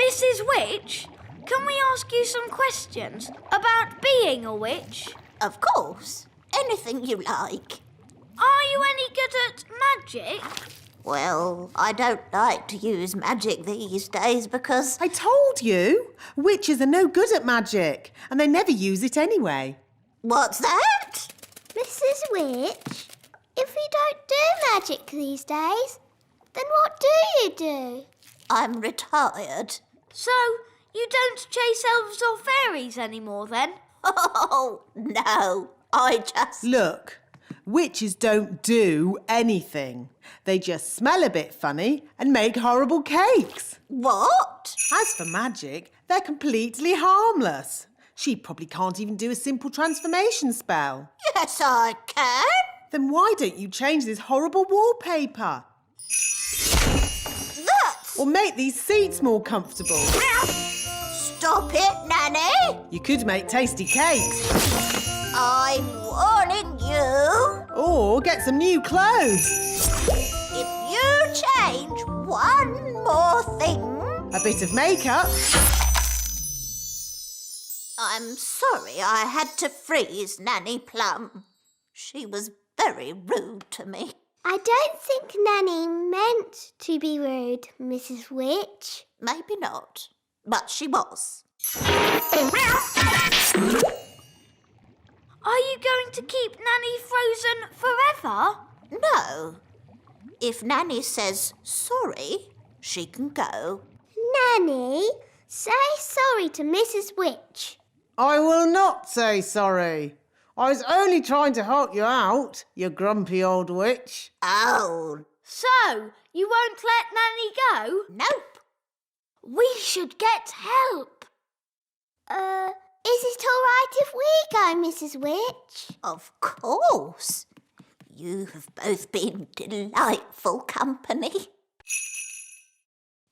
Mrs. Witch, can we ask you some questions about being a witch? Of course. Anything you like. Are you any good at magic? Well, I don't like to use magic these days because... I told you, witches are no good at magic, and they never use it anyway. What's that? Mrs. Witch, if we don't do magic these days, then what do you do? I'm retired. So, you don't chase elves or fairies anymore then? Oh, no. I just... Look, witches don't do anything. They just smell a bit funny and make horrible cakes. What? As for magic, they're completely harmless. She probably can't even do a simple transformation spell. Yes, I can. Then why don't you change this horrible wallpaper? That's... Or make these seats more comfortable. Stop it, Nanny. You could make tasty cakes. I'm warning you. Or get some new clothes. If you change one more thing... A bit of makeup. I'm sorry I had to freeze Nanny Plum. She was very rude to me. I don't think Nanny meant to be rude, Mrs. Witch. Maybe not, but she was. Are you going to keep Nanny frozen forever? No. If Nanny says sorry, she can go. Nanny, say sorry to Mrs. Witch. I will not say sorry. I was only trying to help you out, you grumpy old witch. Oh, So, you won't let Nanny go? nope. We should get help. Is it all right if we go, Mrs. Witch? Of course. You have both been delightful company.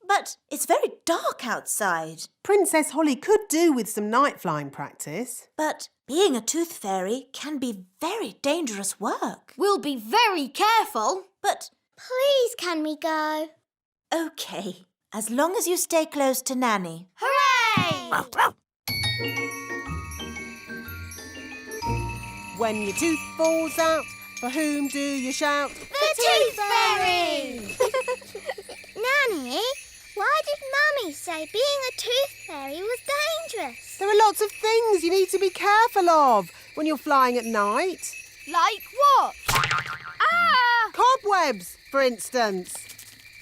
But it's very dark outside. Princess Holly could do with some night flying practice. But being a tooth fairy can be very dangerous work. We'll be very careful. But, Please, can we go? OK, as long as you stay close to Nanny. Hooray! When your tooth falls out, for whom do you shout? The Tooth Fairy! Nanny, why did Mummy say being a tooth fairy was dangerous? There are lots of things you need to be careful of when you're flying at night. Like what? Ah! Cobwebs, for instance.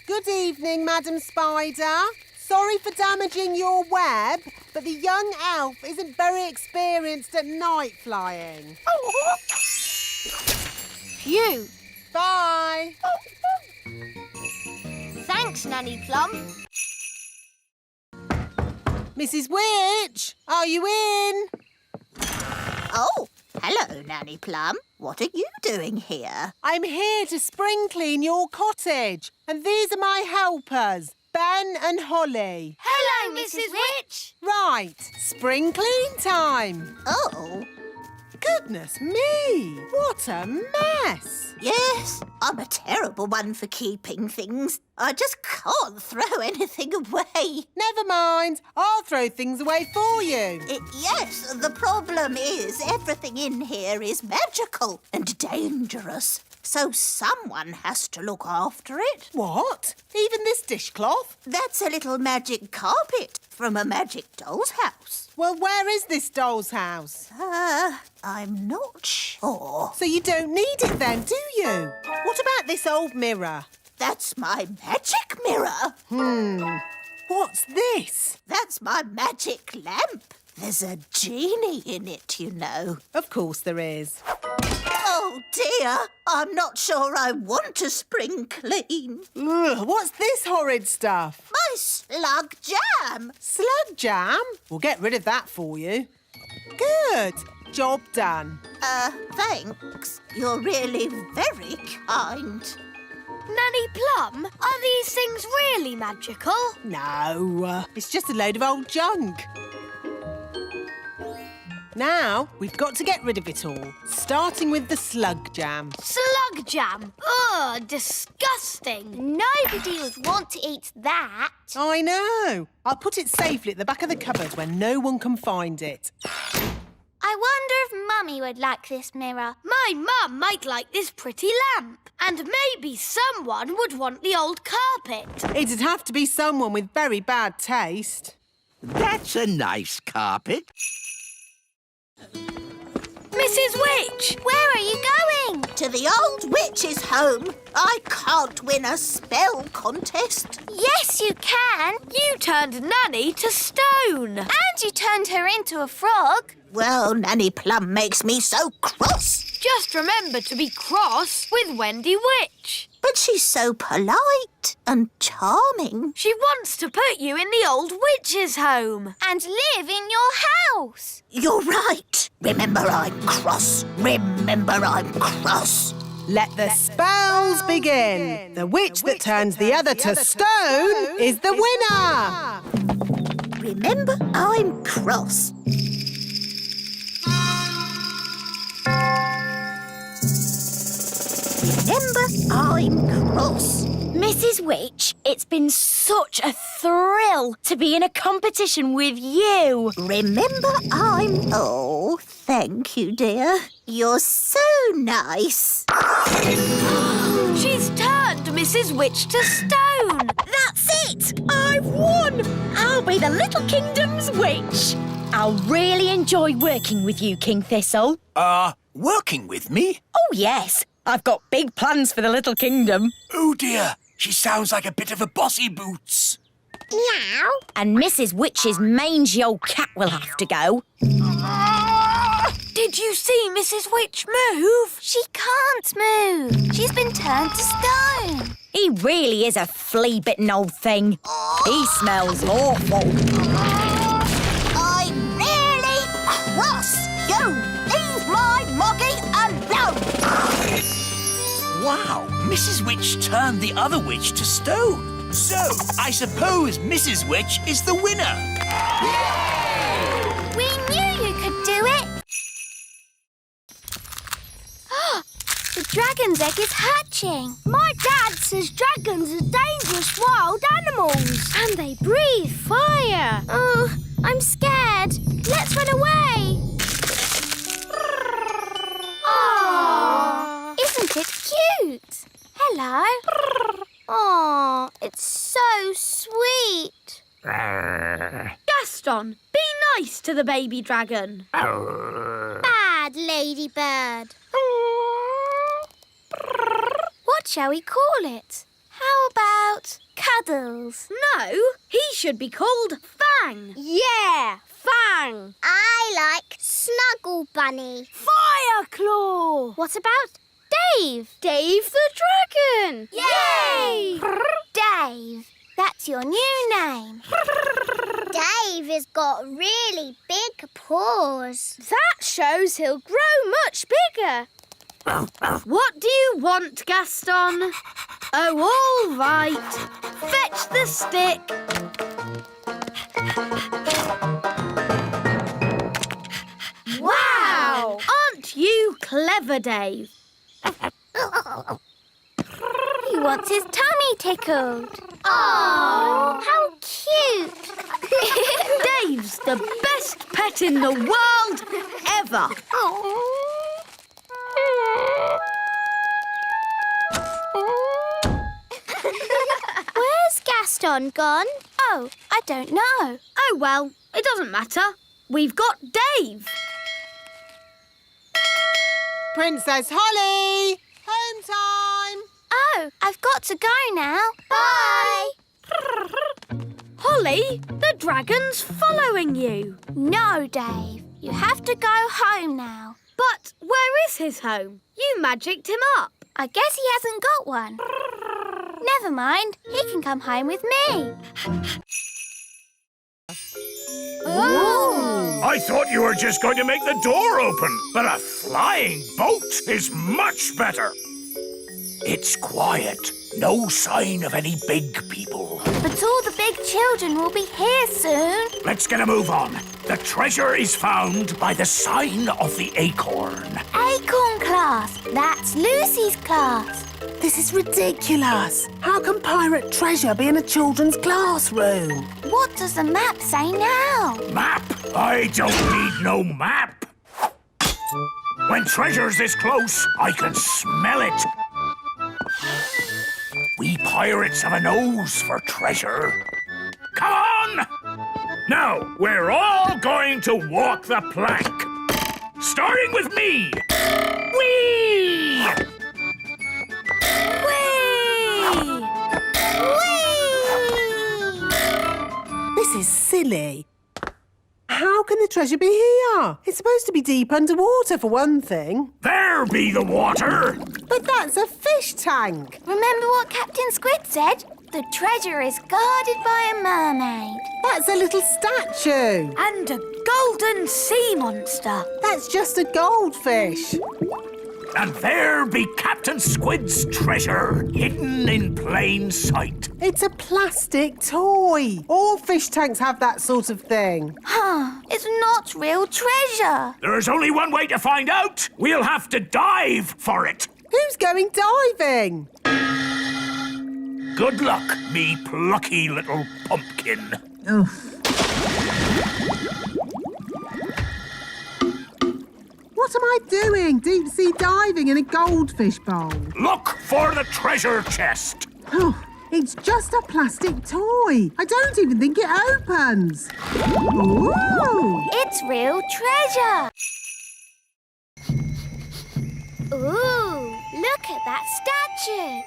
Good evening, Madam Spider. Sorry for damaging your web, but the young elf isn't very experienced at night flying. Phew. Bye. Thanks, Nanny Plum. Mrs. Witch, are you in? Oh, hello, Nanny Plum. What are you doing here? I'm here to spring clean your cottage, and these are my helpers, Ben and Holly. Hello, Mrs. Witch. Right, spring clean time. Oh, Goodness me, what a mess. yes, I'm a terrible one for keeping things. I just can't throw anything away. Never mind, I'll throw things away for you. Yes, the problem is everything in here is magical and dangerous. So someone has to look after it. What? Even this dishcloth? That's a little magic carpet from a magic doll's house. Well, where is this doll's house? I'm not sure. So you don't need it then, do you? What about this old mirror? That's my magic mirror. What's this? That's my magic lamp. There's a genie in it, you know. Of course there is. Oh, dear. I'm not sure I want to spring clean. Ugh, what's this horrid stuff? My slug jam. Slug jam? We'll get rid of that for you. Good. Job done. Thanks. You're really very kind. Nanny Plum, are these things really magical? No, it's just a load of old junk. Now, we've got to get rid of it all, starting with the slug jam. Slug jam. Ugh, disgusting. Nobody would want to eat that. I know. I'll put it safely at the back of the cupboard where no one can find it. I wonder if Mummy would like this mirror. My mum might like this pretty lamp. And maybe someone would want the old carpet. It'd have to be someone with very bad taste. That's a nice carpet. Mrs. Witch! Where are you going? To the old witch's home. I can't win a spell contest. Yes, you can. You turned Nanny to stone. And you turned her into a frog. Well, Nanny Plum makes me so cross. Just remember to be cross with Wendy Witch. But she's so polite and charming. She wants to put you in the old witch's home. And live in your house. You're right. Remember, I'm cross. Remember, I'm cross. Let the spells begin. The witch that turns the other to stone is the winner. Remember, I'm cross. Remember, I'm cross. Mrs. Witch, it's been such a thrill to be in a competition with you. Remember, I'm... Oh, thank you, dear. You're so nice. She's turned Mrs. Witch to stone. That's it! I've won! I'll be the Little Kingdom's witch. I'll really enjoy working with you, King Thistle. Working with me? Oh, yes. I've got big plans for the Little Kingdom. Oh, dear. She sounds like a bit of a bossy boots. Meow. And Mrs. Witch's mangy old cat will have to go. Did you see Mrs. Witch move? She can't move. She's been turned to stone. He really is a flea-bitten old thing. He smells awful. I'm really cross. You leave my moggy alone. Wow, Mrs. Witch turned the other witch to stone. So, I suppose Mrs. Witch is the winner. We knew you could do it. The dragon's egg is hatching. My dad says dragons are dangerous wild animals. And they breathe fire. Oh, I'm scared. Let's run away. Oh, isn't it cute? Hello. Oh, it's so sweet. Gaston, be nice to the baby dragon. Bad ladybird. What shall we call it? How about Cuddles? No, he should be called Fang. Yeah, Fang. I like Snuggle Bunny. Fireclaw. What about Dave? Dave the dragon. Yay! Dave, that's your new name. Dave has got really big paws. That shows he'll grow much bigger. What do you want, Gaston? Oh, all right. Fetch the stick. Wow! Aren't you clever, Dave? He wants his tummy tickled. Oh, how cute. Dave's the best pet in the world ever. Where's Gaston gone? Oh, I don't know. Oh, well, it doesn't matter. We've got Dave. Princess Holly! Home time! Oh, I've got to go now. Bye. Holly, the dragon's following you. No, Dave. You have to go home now. But where is his home? You magicked him up. I guess he hasn't got one. Never mind. He can come home with me. Oh! I thought you were just going to make the door open, but a flying boat is much better. It's quiet. No sign of any big people. But all the big children will be here soon. Let's get a move on. The treasure is found by the sign of the Acorn. Acorn class. That's Lucy's class. This is ridiculous. How can pirate treasure be in a children's classroom? What does the map say now? Map? I don't need no map. When treasure's this close, I can smell it. We pirates have a nose for treasure. Come on! Now, we're all going to walk the plank. Starting with me. Whee! This is silly. How can the treasure be here? It's supposed to be deep underwater for one thing. There be the water. But that's a fish tank. Remember what Captain Squid said? The treasure is guarded by a mermaid. That's a little statue. And a golden sea monster. That's just a goldfish. And there be Captain Squid's treasure, hidden in plain sight. It's a plastic toy. All fish tanks have that sort of thing. It's not real treasure. There's only one way to find out. We'll have to dive for it. Who's going diving? Good luck, me plucky little pumpkin. What am I doing? Deep sea diving in a goldfish bowl. Look for the treasure chest. Oh, it's just a plastic toy. I don't even think it opens. Ooh! It's real treasure. Ooh, look at that statue.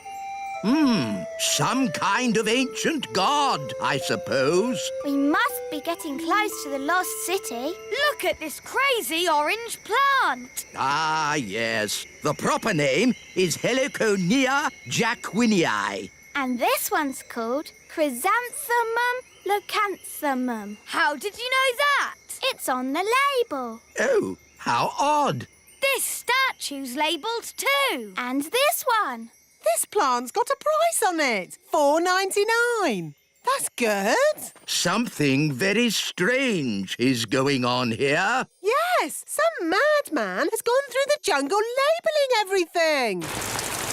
Some kind of ancient god, I suppose. We must be getting close to the lost city. Look at this crazy orange plant. Ah, yes. The proper name is Heliconia jacquinii. And this one's called Chrysanthemum leucanthemum. How did you know that? It's on the label. Oh, how odd. This statue's labelled too. And this one. This plant's got a price on it. $4.99. That's good. Something very strange is going on here. Yes, some madman has gone through the jungle labelling everything.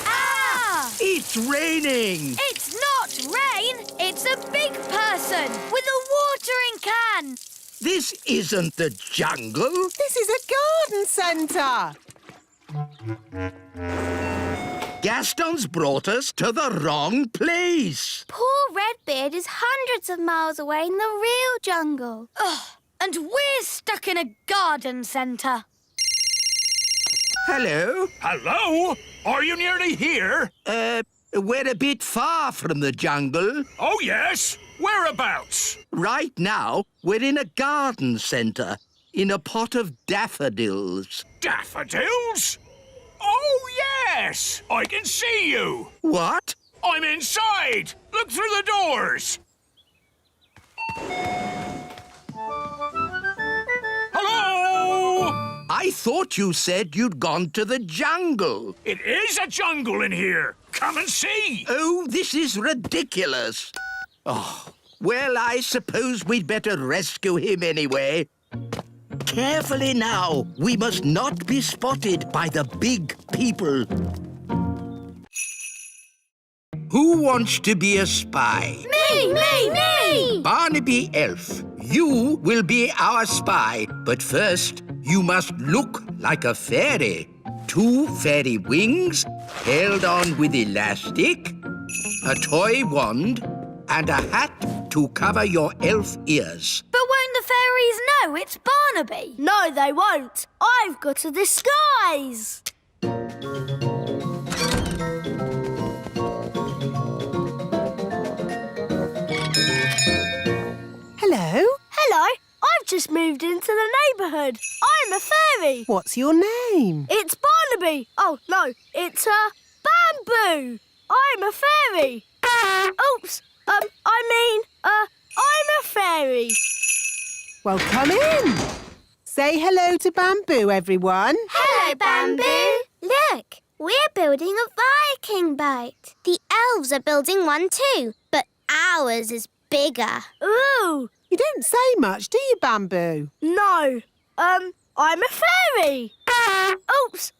Ah! It's raining. It's not rain. It's a big person with a watering can. This isn't the jungle. This is a garden centre. Gaston's brought us to the wrong place. Poor Redbeard is hundreds of miles away in the real jungle. Ugh, and we're stuck in a garden centre. Hello? Hello? Are you nearly here? We're a bit far from the jungle. Oh, yes. Whereabouts? Right now, we're in a garden centre, in a pot of daffodils. Daffodils? Oh, yes! I can see you. What? I'm inside. Look through the doors. Hello? I thought you said you'd gone to the jungle. It is a jungle in here. Come and see. Oh, this is ridiculous. Oh, well, I suppose we'd better rescue him anyway. Carefully now. We must not be spotted by the big people. Who wants to be a spy? Me! Barnaby Elf, you will be our spy. But first, you must look like a fairy. 2 fairy wings, held on with elastic, a toy wand, and a hat to cover your elf ears. But won't the fairies know it's Barnaby? No, they won't. I've got a disguise. Hello? Hello, I've just moved into the neighbourhood. I'm a fairy. What's your name? It's Barnaby. Oh, no, it's Bamboo. I'm a fairy. Oops, I'm a fairy. Well, come in. Say hello to Bamboo, everyone. Hello, Bamboo. Look, we're building a Viking boat. The elves are building one too, but ours is bigger. Ooh, You don't say much, do you, Bamboo? No. I'm a fairy. Oops,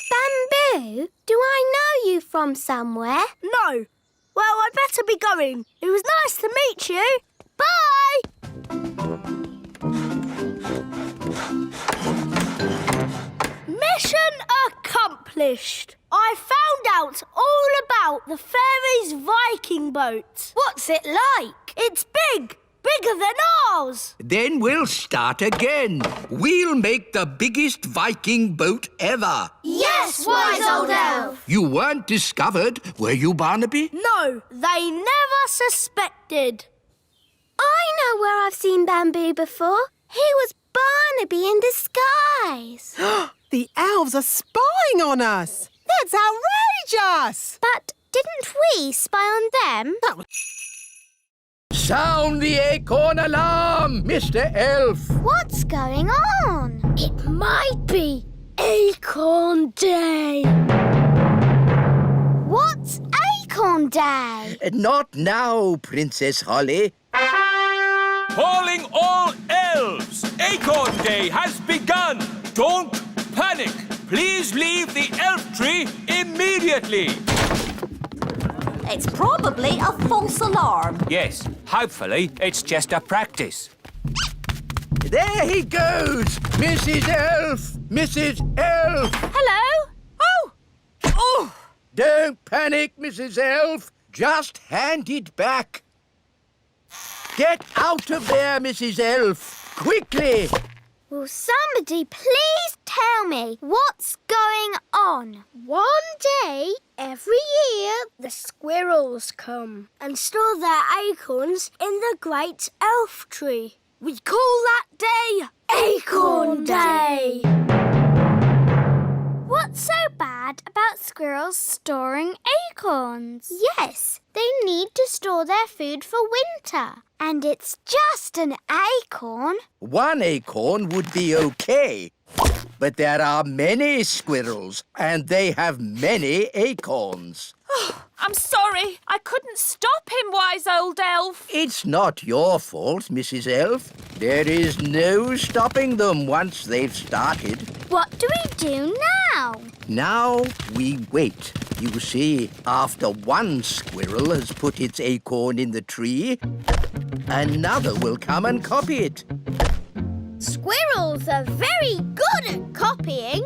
Bamboo, do I know you from somewhere? no. Well, I'd better be going. It was nice to meet you. Bye! Mission accomplished. I found out all about the fairies' Viking boat. What's it like? It's big. Bigger than ours. Then we'll start again. We'll make the biggest Viking boat ever. Yes, wise old elf. You weren't discovered, were you, Barnaby? No, they never suspected. I know where I've seen Bamboo before. He was Barnaby in disguise. The elves are spying on us. That's outrageous. But didn't we spy on them? That was... Sound the acorn alarm, Mr. Elf. What's going on? It might be Acorn Day. What's Acorn Day? Not now, Princess Holly. Calling all elves! Acorn Day has begun! Don't panic! Please leave the elf tree immediately! It's probably a false alarm. Yes, hopefully it's just a practice. There he goes! Mrs. Elf! Mrs. Elf! Hello? Oh! Don't panic, Mrs. Elf. Just hand it back. Get out of there, Mrs. Elf. Quickly! Will somebody please tell me what's going on? One day, every year, the squirrels come and store their acorns in the great elf tree. We call that day Acorn Day. What's so bad about squirrels storing acorns? Yes, they need to store their food for winter. And it's just an acorn. One acorn would be okay. But there are many squirrels, and they have many acorns. I'm sorry. I couldn't stop him, wise old elf. It's not your fault, Mrs. Elf. There is no stopping them once they've started. What do we do now? Now we wait. You see, after one squirrel has put its acorn in the tree, another will come and copy it. Squirrels are very good at copying.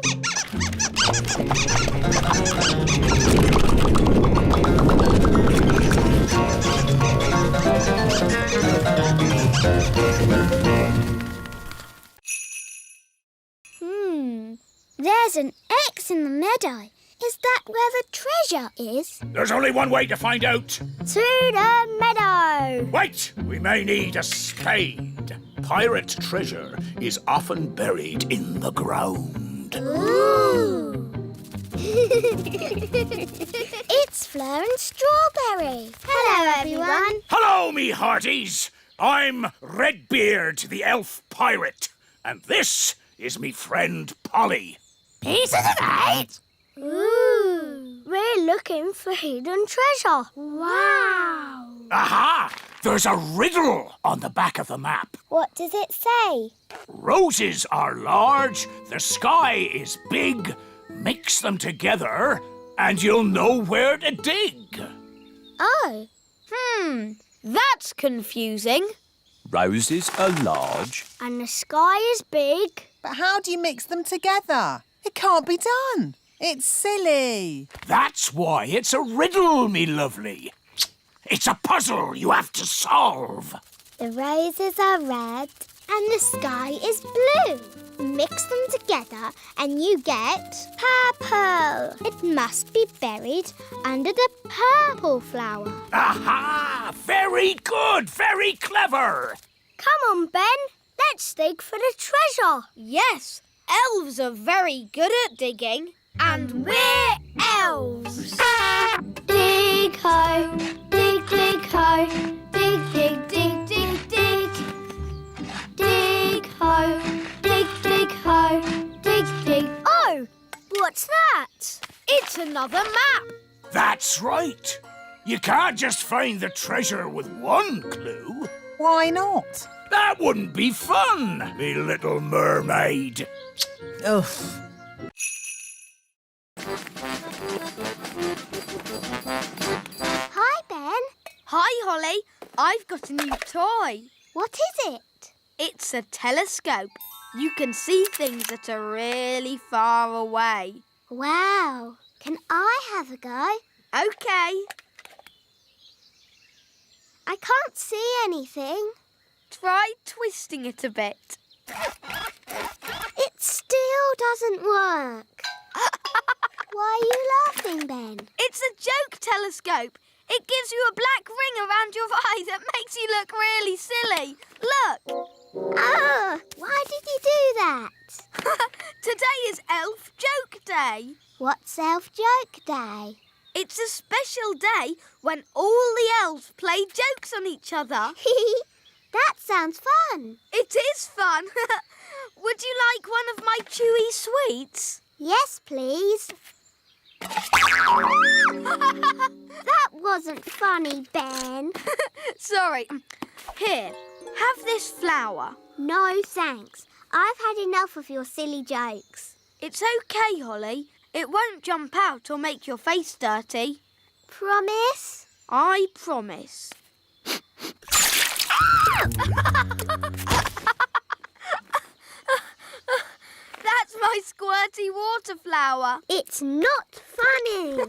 There's an X in the meadow. Is that where the treasure is? There's only one way to find out. To the meadow. Wait! We may need a spade. Pirate treasure is often buried in the ground. Ooh. It's Fleur and Strawberry. Hello, everyone. Hello, me hearties. I'm Redbeard, the elf pirate. And this is me friend Polly. Pieces of eight. Ooh. We're looking for hidden treasure. Wow. Aha! There's a riddle on the back of the map. What does it say? Roses are large, the sky is big. Mix them together, and you'll know where to dig. Oh. That's confusing. Roses are large. And the sky is big. But how do you mix them together? It can't be done. It's silly. That's why it's a riddle, me lovely. It's a puzzle you have to solve. The roses are red and the sky is blue. Mix them together and you get purple. It must be buried under the purple flower. Aha! Very good, very clever. Come on, Ben. Let's dig for the treasure. Yes, elves are very good at digging. And we're elves. Dig ho, dig dig ho, dig dig dig dig dig. Dig ho, dig dig ho, dig dig. Oh, what's that? It's another map. That's right. You can't just find the treasure with one clue. Why not? That wouldn't be fun, me little mermaid. Ugh. Hi, Ben. Hi, Holly. I've got a new toy. What is it? It's a telescope. You can see things that are really far away. Wow. Can I have a go? OK. I can't see anything. Try twisting it a bit. It still doesn't work. Why are you laughing, Ben? It's a joke telescope. It gives you a black ring around your eye that makes you look really silly. Look. Ah, why did you do that? Today is Elf Joke Day. What's Elf Joke Day? It's a special day when all the elves play jokes on each other. That sounds fun. It is fun. Would you like one of my chewy sweets? Yes, please. That wasn't funny, Ben. Sorry. Here, have this flower. No, thanks. I've had enough of your silly jokes. It's OK, Holly. It won't jump out or make your face dirty. Promise? I promise. That's my squirty water flower. It's not funny.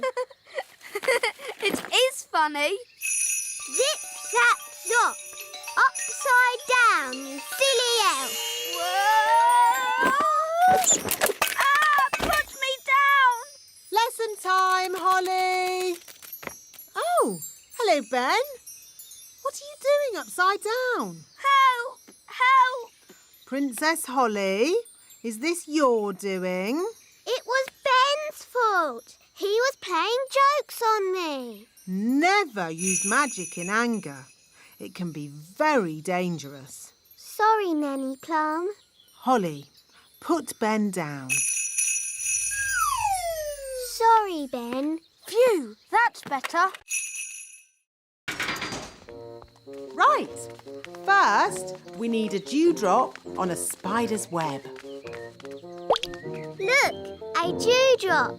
It is funny. Zip, zap, zop. Upside down, you silly elf. Whoa! Put me down! Lesson time, Holly. Oh, hello, Ben. What are you doing upside down? Help! Help! Princess Holly, is this your doing? It was Ben's fault. He was playing jokes on me. Never use magic in anger. It can be very dangerous. Sorry, Nanny Plum. Holly, put Ben down. Sorry, Ben. Phew, that's better. Right. First, we need a dewdrop on a spider's web. Look, a dewdrop.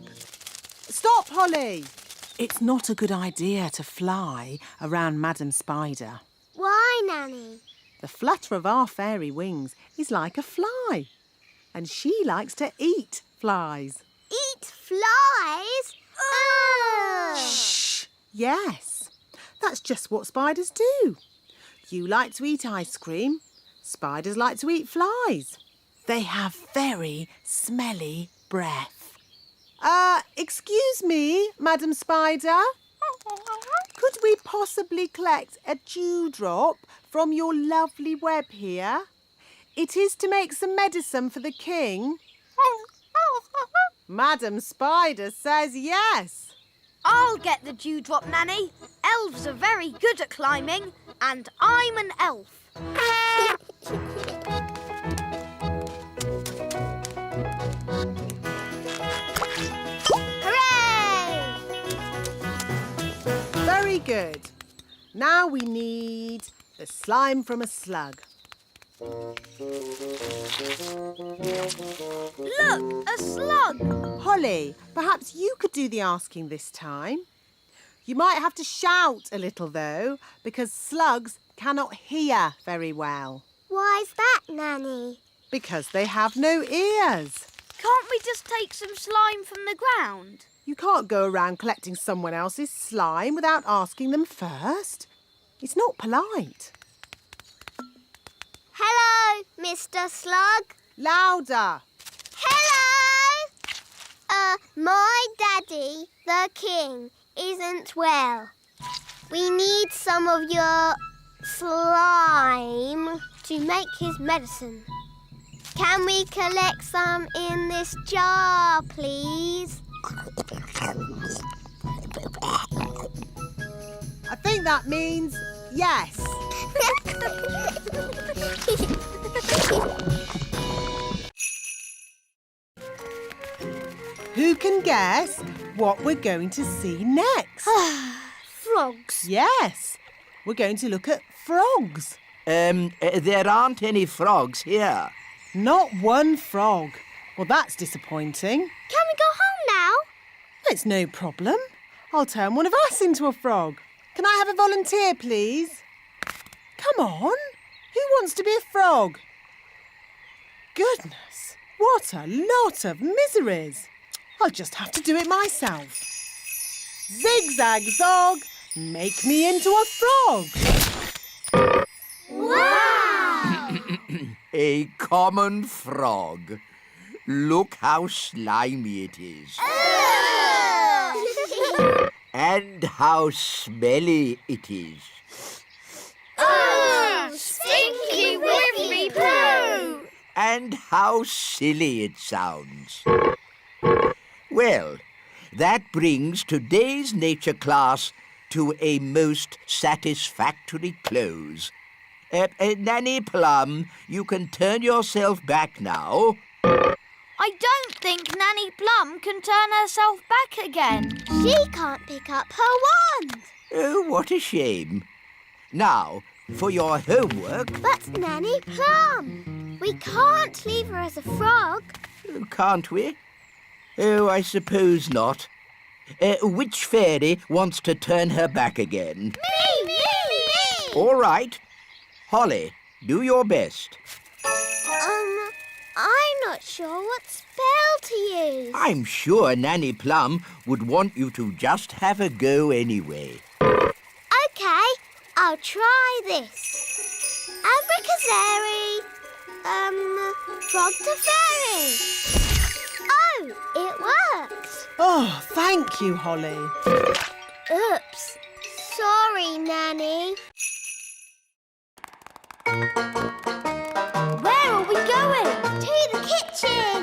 Stop, Holly. It's not a good idea to fly around Madam Spider. Why, Nanny? The flutter of our fairy wings is like a fly. And she likes to eat flies. Eat flies? Ugh! Shh! Yes, that's just what spiders do. You like to eat ice cream. Spiders like to eat flies. They have very smelly breath. Excuse me, Madam Spider. Could we possibly collect a dewdrop from your lovely web here? It is to make some medicine for the king. Madam Spider says yes. I'll get the dewdrop, Nanny. Elves are very good at climbing, and I'm an elf. Hooray! Very good. Now we need the slime from a slug. Look, a slug. Holly, perhaps you could do the asking this time. You might have to shout a little, though, because slugs cannot hear very well. Why's that, Nanny? Because they have no ears. Can't we just take some slime from the ground? You can't go around collecting someone else's slime without asking them first. It's not polite. Hello, Mr. Slug. Louder. Hello! My daddy, the king, isn't well. We need some of your slime to make his medicine. Can we collect some in this jar, please? I think that means yes. Who can guess what we're going to see next? Frogs. Yes, we're going to look at frogs. There aren't any frogs here. Not one frog. Well, that's disappointing. Can we go home now? It's no problem. I'll turn one of us into a frog. Can I have a volunteer, please? Come on. Who wants to be a frog? Goodness, what a lot of miseries. I'll just have to do it myself. Zigzag zog, make me into a frog. Wow! A common frog. Look how slimy it is. And how smelly it is. Oh, stinky wimpy poo! And how silly it sounds. Well, that brings today's nature class to a most satisfactory close. Nanny Plum, you can turn yourself back now. I don't think Nanny Plum can turn herself back again. She can't pick up her wand. Oh, what a shame. Now, for your homework. But Nanny Plum, we can't leave her as a frog. Can't we? Oh, I suppose not. Which fairy wants to turn her back again? Me! All right. Holly, do your best. I'm not sure what spell to use. I'm sure Nanny Plum would want you to just have a go anyway. OK, I'll try this. Abracazary, frog to fairy. Oh, it worked. Oh, thank you, Holly. Oops. Sorry, Nanny. Where are we going? To the kitchen.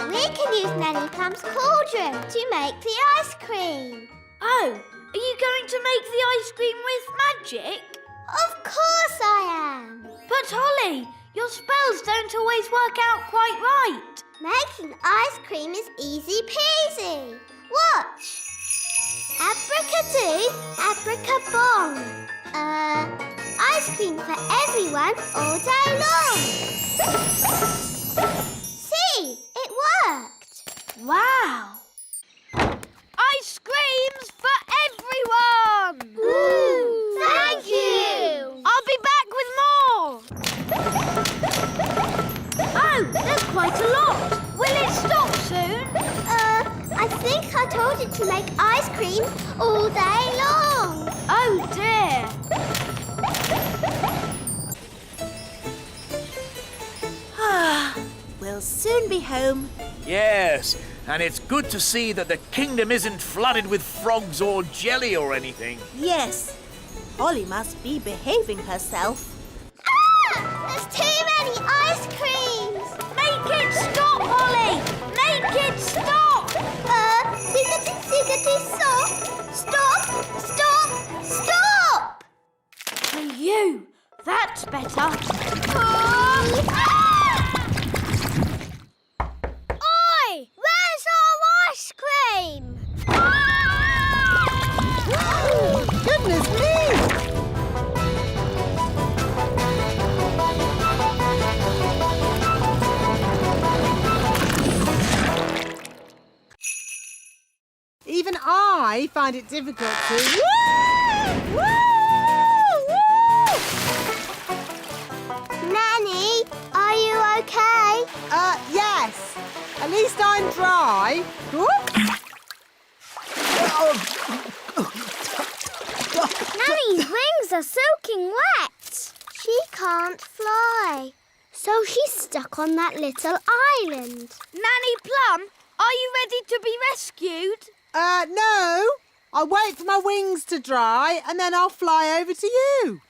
We can use Nanny Plum's cauldron to make the ice cream. Oh, are you going to make the ice cream with magic? Of course I am. But Holly, your spells don't always work out quite right. Making ice cream is easy peasy. Watch. Abracadoo, abracabong. Ice cream for everyone all day long. See, it worked. Wow! Ice creams for everyone! Ooh, thank you. I'll be back with more! Oh, there's quite a lot! Will it stop soon? I think I told it to make ice cream all day long. Oh dear! We'll soon be home. Yes, and it's good to see that the kingdom isn't flooded with frogs or jelly or anything. Yes, Holly must be behaving herself. There's too many ice creams. Make it stop, Holly! Make it stop! Ziggity, stop. Stop. For you! That's better. Oi! Where's our ice cream? Goodness me! Even I find it difficult to... Nanny, are you okay? Yes. At least I'm dry. Nanny's wings are soaking wet. She can't fly. So she's stuck on that little island. Nanny Plum, are you ready to be rescued? No. I'll wait for my wings to dry and then I'll fly over to you.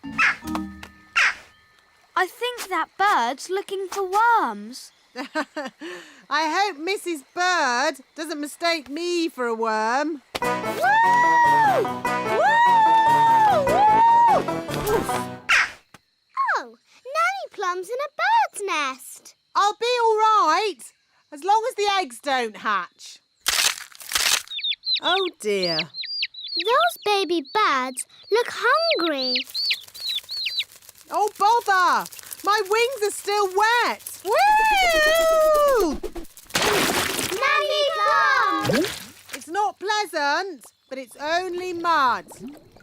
I think that bird's looking for worms. I hope Mrs. Bird doesn't mistake me for a worm. Woo! Oh, Nanny Plum's in a bird's nest. I'll be all right, as long as the eggs don't hatch. Oh, dear. Those baby birds look hungry. Oh, bother! My wings are still wet. Woo! Nanny Plum! It's not pleasant, but it's only mud.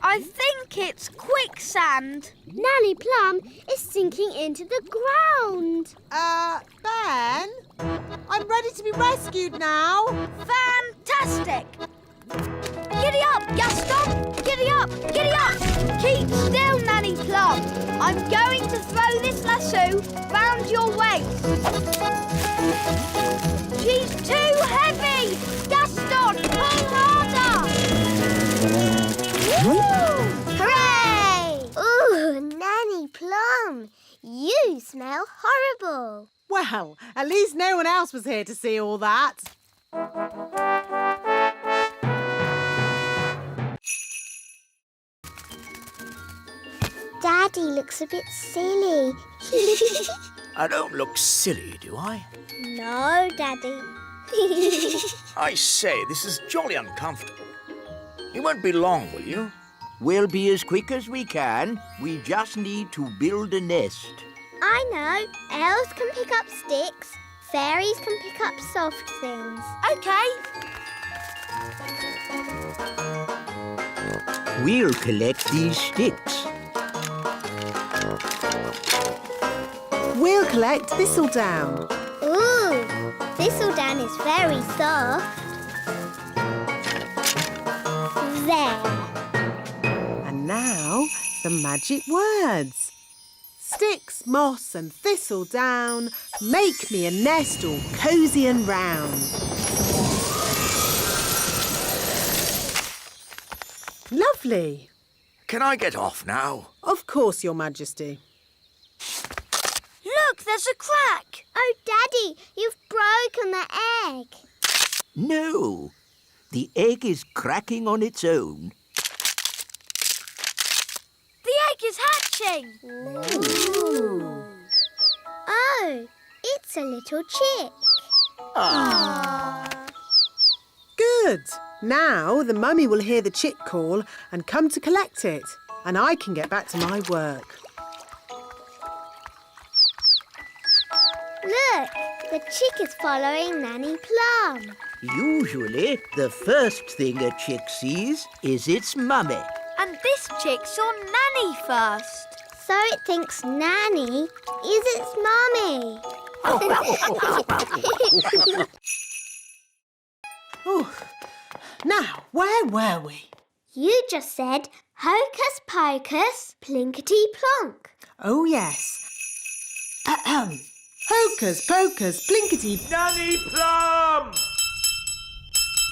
I think it's quicksand. Nanny Plum is sinking into the ground. Ben? I'm ready to be rescued now. Fantastic! Giddy up, Gaston! Giddy up! Giddy up! Keep still, Nanny Plum. I'm going to throw this lasso round your waist. She's too heavy! Gaston, pull harder! Hooray! Ooh, Nanny Plum, you smell horrible. Well, at least no one else was here to see all that. Daddy looks a bit silly. I don't look silly, do I? No, Daddy. I say, this is jolly uncomfortable. You won't be long, will you? We'll be as quick as we can. We just need to build a nest. I know. Elves can pick up sticks. Fairies can pick up soft things. OK. We'll collect these sticks. We'll collect thistledown. Ooh, thistledown is very soft. There. And now, the magic words. Sticks, moss and thistledown, make me a nest all cosy and round. Lovely. Can I get off now? Of course, Your Majesty. Look, there's a crack. Oh, Daddy, you've broken the egg. No, the egg is cracking on its own. The egg is hatching. Ooh. Oh, it's a little chick. Good. Now the mummy will hear the chick call and come to collect it, and I can get back to my work. Look, the chick is following Nanny Plum. Usually, the first thing a chick sees is its mummy. And this chick saw Nanny first. So it thinks Nanny is its mummy. Oh, now, where were we? You just said Hocus Pocus, Plinkety Plonk. Oh, yes. Ahem. Hocus Pocus, Plinkety... Nanny Plum!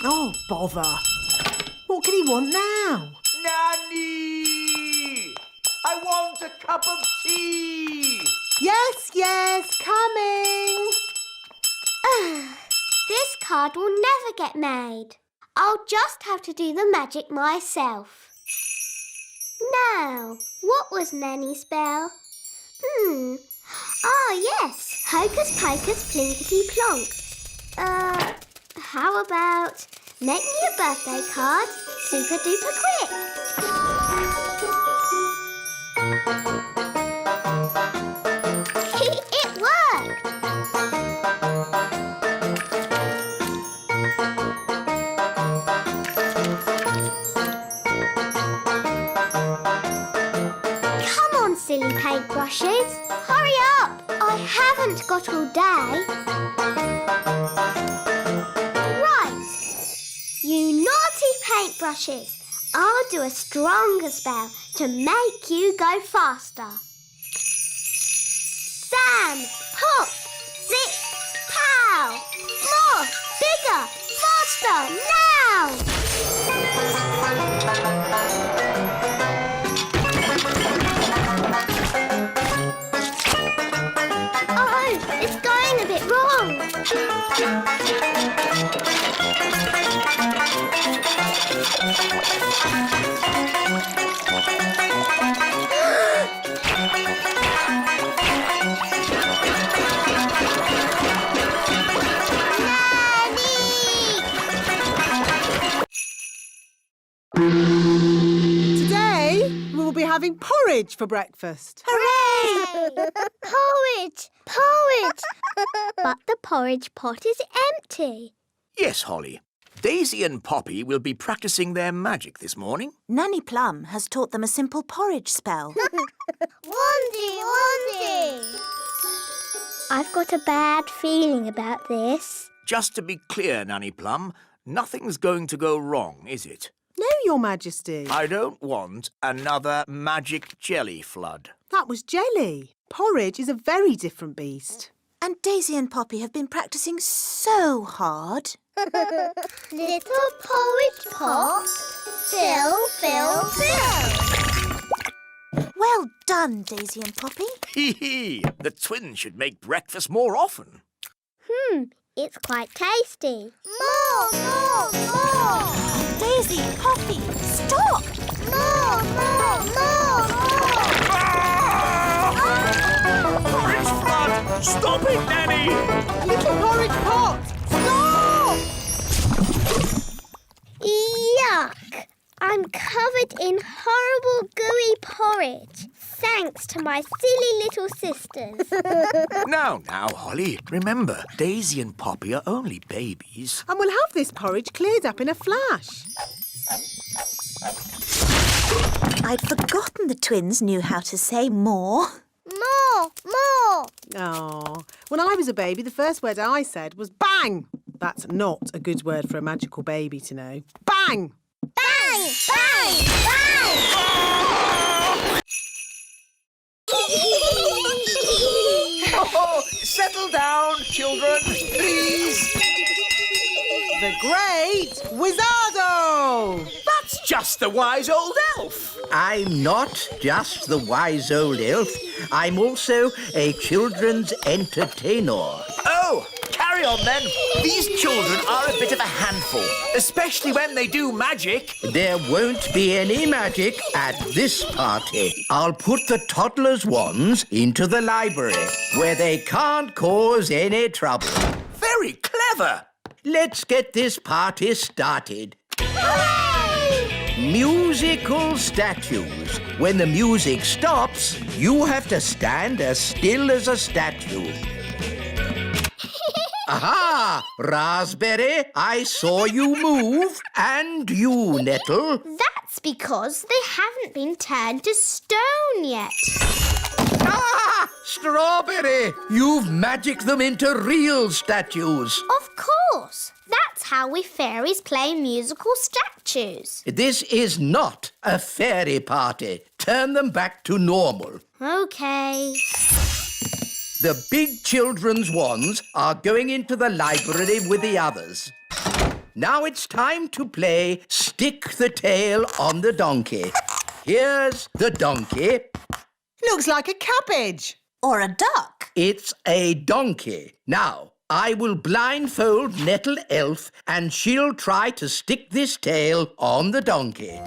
Oh, bother. What can he want now? Nanny! I want a cup of tea! Yes, yes, coming. This card will never get made. I'll just have to do the magic myself. Now, what was Nanny's spell? Ah, yes. Hocus Pocus Plinkety Plonk. How about make me a birthday card super duper quick? It worked! Come on, silly paintbrushes. Hurry up! I haven't got all day. Right. You naughty paintbrushes. I'll do a stronger spell to make you go faster. Sam, pop, zip, pow. More, bigger, faster, now! Oh, it's going a bit wrong. Today, we will be having porridge for breakfast. Hooray! Porridge! Porridge! But the porridge pot is empty. Yes, Holly. Daisy and Poppy will be practicing their magic this morning. Nanny Plum has taught them a simple porridge spell. Wandy, Wandy! I've got a bad feeling about this. Just to be clear, Nanny Plum, nothing's going to go wrong, is it? No, Your Majesty. I don't want another magic jelly flood. That was jelly. Porridge is a very different beast. And Daisy and Poppy have been practicing so hard. Little porridge pot, fill, fill, fill. Well done, Daisy and Poppy. Hee hee! The twins should make breakfast more often. It's quite tasty. More, more, more. Daisy, Poppy, stop! More, more, more, Porridge flood! Stop it, Nanny! Little porridge pot! Stop! Yuck! I'm covered in horrible gooey porridge. Thanks to my silly little sisters. Now, Holly, remember, Daisy and Poppy are only babies. And we'll have this porridge cleared up in a flash. I'd forgotten the twins knew how to say more. More, more. Oh, when I was a baby, the first word I said was bang. That's not a good word for a magical baby to know. Bang! Bang, bang, bang. Oh, settle down, children, please. The Great Wizardo! That's just the wise old elf. I'm not just the wise old elf. I'm also a children's entertainer. Oh, carry on then. These children are a bit of a handful, especially when they do magic. There won't be any magic at this party. I'll put the toddlers' wands into the library, where they can't cause any trouble. Very clever. Let's get this party started. Musical statues. When the music stops, you have to stand as still as a statue. Aha! Raspberry, I saw you move. And you, Nettle. That's because they haven't been turned to stone yet. Ah! Strawberry! You've magicked them into real statues. Of course. That's how we fairies play musical statues. This is not a fairy party. Turn them back to normal. OK. The big children's wands are going into the library with the others. Now it's time to play Stick the Tail on the Donkey. Here's the donkey. Looks like a cabbage. Or a duck. It's a donkey. Now, I will blindfold Nettle Elf and she'll try to stick this tail on the donkey.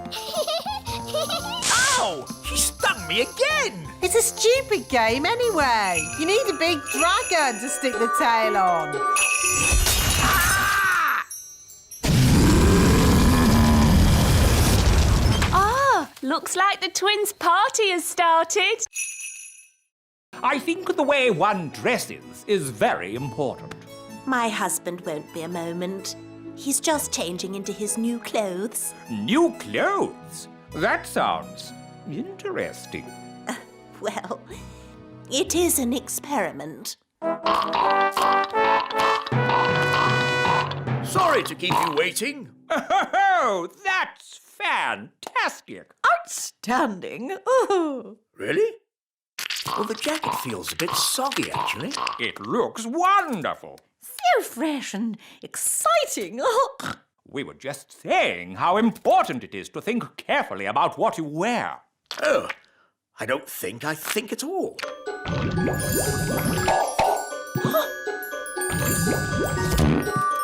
Ow! She stung me again. It's a stupid game anyway. You need a big dragon to stick the tail on. Looks like the twins' party has started. I think the way one dresses is very important. My husband won't be a moment. He's just changing into his new clothes. New clothes? That sounds interesting. Well, it is an experiment. Sorry to keep you waiting. Oh, that's fantastic. Outstanding. Oh. Really? Well, the jacket feels a bit soggy, actually. It looks wonderful. So fresh and exciting. Oh. We were just saying how important it is to think carefully about what you wear. Oh, I don't think I think at all.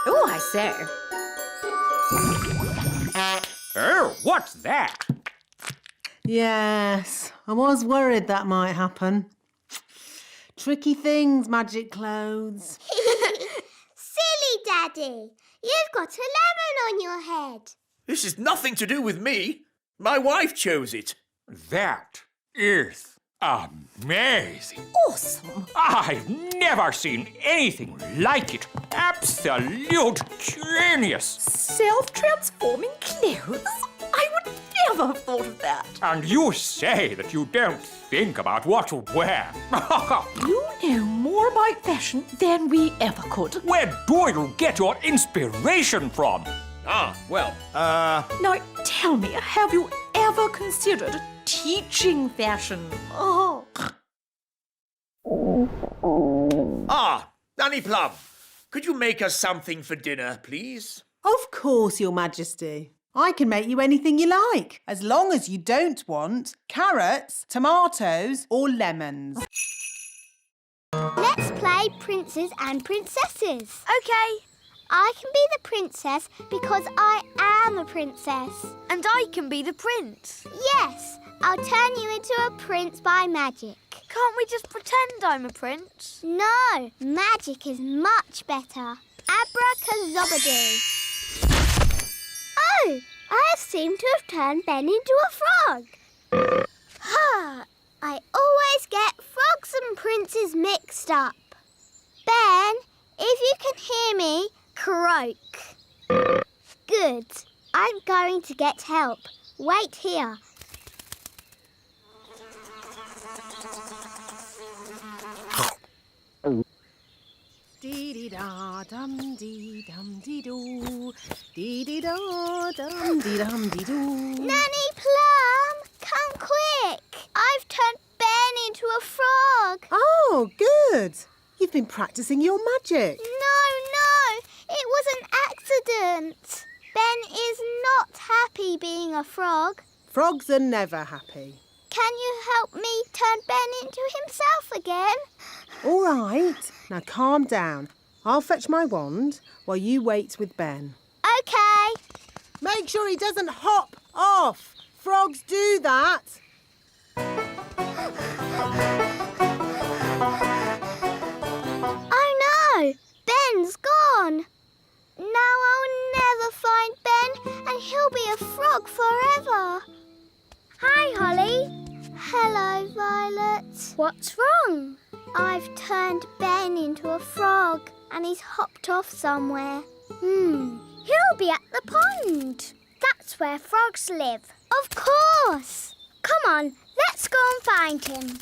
Oh, I say. Oh, what's that? Yes, I was worried that might happen. Tricky things, magic clothes. Silly Daddy, you've got a lemon on your head. This is nothing to do with me. My wife chose it. That is Amazing. Awesome. I've never seen anything like it. Absolute genius. Self-transforming clothes? I would never have thought of that. And you say that you don't think about what to wear. You know more about fashion than we ever could. Where do you get your inspiration from? Now, tell me, have you ever considered teaching fashion? Oh. Nanny Plum, could you make us something for dinner, please? Of course, Your Majesty. I can make you anything you like, as long as you don't want carrots, tomatoes or lemons. Let's play Princes and Princesses. Okay. I can be the princess because I am a princess. And I can be the prince. Yes, I'll turn you into a prince by magic. Can't we just pretend I'm a prince? No, magic is much better. Abracazobadoo. Oh, I seem to have turned Ben into a frog. I always get frogs and princes mixed up. Ben, if you can hear me, croak. Good. I'm going to get help. Wait here. Dee-dee-da-dum-dee-dum-dee-doo. Dee-dee-da-dum-dee-dum-dee-doo. Nanny Plum, come quick. I've turned Ben into a frog. Oh, good. You've been practicing your magic. No, it was an accident. Ben is not happy being a frog. Frogs are never happy. Can you help me turn Ben into himself again? All right. Now calm down. I'll fetch my wand while you wait with Ben. Okay. Make sure he doesn't hop off. Frogs do that. Oh no, Ben's gone. Now I'll never find Ben and he'll be a frog forever. Hi, Holly. Hello, Violet. What's wrong? I've turned Ben into a frog and he's hopped off somewhere. He'll be at the pond. That's where frogs live. Of course. Come on, let's go and find him.